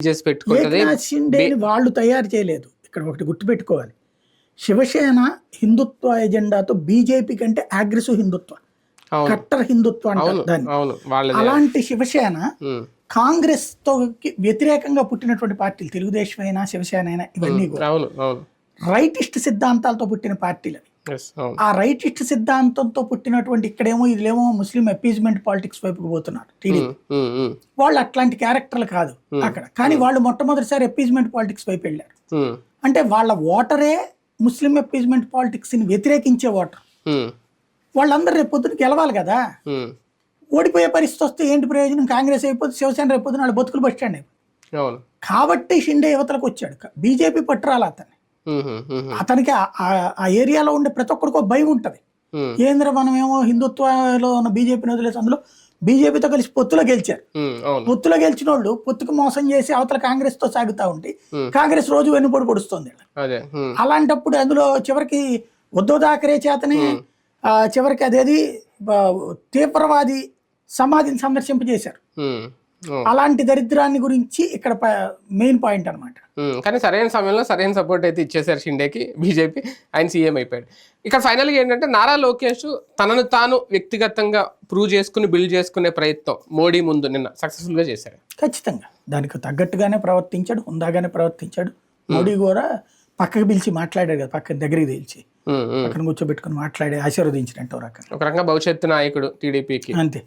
చేసి పెట్టుకుంటది. ఏక్నాథ్ షిండేని వాళ్ళు తయారు చేయలేదు. ఇక్కడ ఒకటి గుర్తుపెట్టుకోవాలి, శివసేన హిందుత్వ ఎజెండాతో బీజేపీ కంటే అగ్రెసివ్ హిందుత్వ, కట్టర్ హిందుత్వ అంటారు దాన్ని. అలాంటి శివసేన కాంగ్రెస్ తో వ్యతిరేకంగా పుట్టినటువంటి పార్టీలు, తెలుగుదేశం అయినా శివసేన అయినా ఇవన్నీ రైటిస్ట్ సిద్ధాంతాలతో పుట్టిన పార్టీలు. ఆ రైటిస్ట్ సిద్ధాంతంతో పుట్టినటువంటి ఇక్కడేమో ఇదిలేమో ముస్లిం అపీజ్మెంట్ పాలిటిక్స్ వైపుకు పోతున్నారు టీడీపీ. వాళ్ళు అట్లాంటి క్యారెక్టర్లు కాదు అక్కడ, కానీ వాళ్ళు మొట్టమొదటిసారి అపీజ్మెంట్ పాలిటిక్స్ వైపు వెళ్ళారు. అంటే వాళ్ళ ఓటరే ముస్లిం అపీజ్మెంట్ పాలిటిక్స్ ని వ్యతిరేకించే ఓటర్. వాళ్ళందరూ రేపు పొద్దున గెలవాలి కదా, ఓడిపోయే పరిస్థితి వస్తే ఏంటి ప్రయోజనం? కాంగ్రెస్ అయిపోతే శివసేన రేపు పొద్దున వాళ్ళ బతుకులు బస్ స్టాండ్ అయిపోయి. కాబట్టి షిండే యువతలకు వచ్చాడు. బీజేపీ పట్టురాలి అతన్ని. అతనికి ఆ ఏరియాలో ఉండే ప్రతి ఒక్కడికో భయం ఉంటది. ఏంద్ర మనం ఏమో హిందుత్వలో ఉన్న బీజేపీని వదిలేసి అందులో బీజేపీతో కలిసి పొత్తులో గెలిచారు. పొత్తులో గెలిచిన వాళ్ళు పొత్తుకు మోసం చేసి అవతల కాంగ్రెస్ తో సాగుతా ఉంటే కాంగ్రెస్ రోజు వెన్నుపోటు పొడుస్తుంది. అలాంటప్పుడు అందులో చివరికి ఉద్ధవ్ థాకరే చేతనే చివరికి అదేది తీవ్రవాది సమాధిని సందర్శింపజేశారు. అలాంటి దరిద్రాన్ని గురించి ఇక్కడ మెయిన్ పాయింట్ అనమాట. కానీ సరైన సమయంలో సరైన సపోర్ట్ అయితే ఇచ్చేసారు షిండేకి బీజేపీ, ఆయన సీఎం అయిపోయాడు. ఇక్కడ ఫైనల్గా ఏంటంటే నారా లోకేష్ తనను తాను వ్యక్తిగతంగా ప్రూవ్ చేసుకుని బిల్డ్ చేసుకునే ప్రయత్నం మోడీ ముందు నిన్న సక్సెస్ఫుల్ గా చేశారు. ఖచ్చితంగా దానికి తగ్గట్టుగానే ప్రవర్తించాడు, హుందాగానే ప్రవర్తించాడు. మోడీ కూడా పక్కకు పిలిచి మాట్లాడాడు కదా, పక్కన దగ్గరికి పిలిచి పక్కన కూర్చోబెట్టుకుని మాట్లాడి ఆశీర్వదించినట్టు ఒక రకంగా భవిష్యత్తు నాయకుడు టీడీపీకి అంతే.